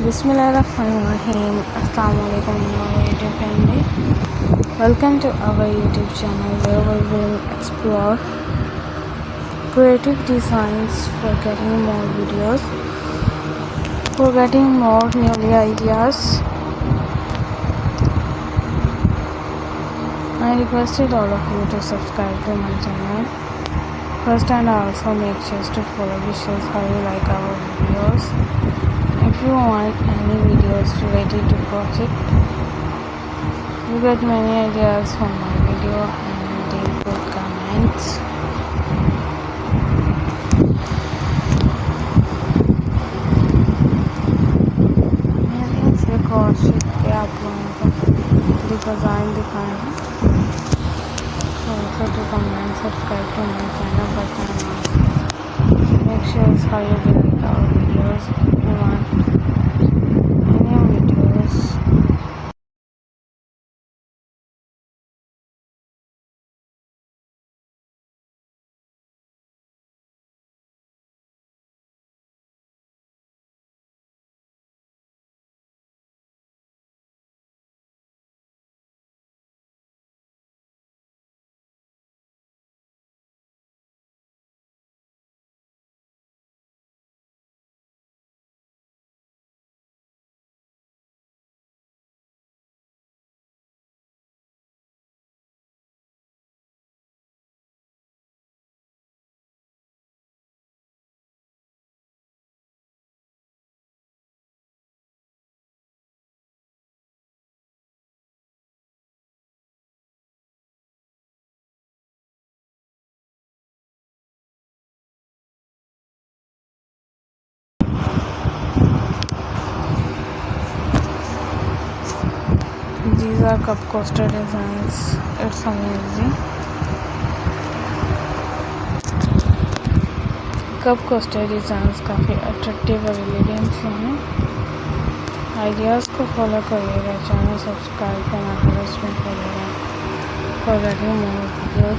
Bismillahirrahmanirrahim. Assalamualaikum our YouTube family. Welcome to our YouTube channel where we will explore creative designs for getting more videos, for getting more new ideas. I requested all of you to subscribe to my channel first, and also make sure to follow, which shows how you like our videos. If you want any videos related to crochet, you get many ideas from my video and leave good comments. मैंने इसे crochet पे आप लोगों को design दिखाए हैं. Also to comment, subscribe to my channel first and last. Make sure how you like our videos. If you want any videos, these are cup coaster designs. It's amazing. Cup coaster designs काफ़ी attractive और elegant से हैं. Ideas को follow करिएगा, channel subscribe करना harassment करिएगा for getting more videos.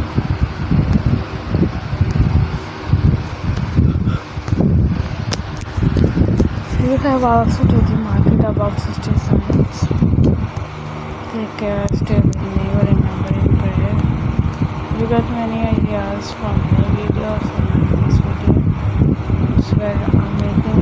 You have also to the market about 60 cents. Take care, stay with me, remember in prayer. You got many ideas from my videos and this video. It's where I'm making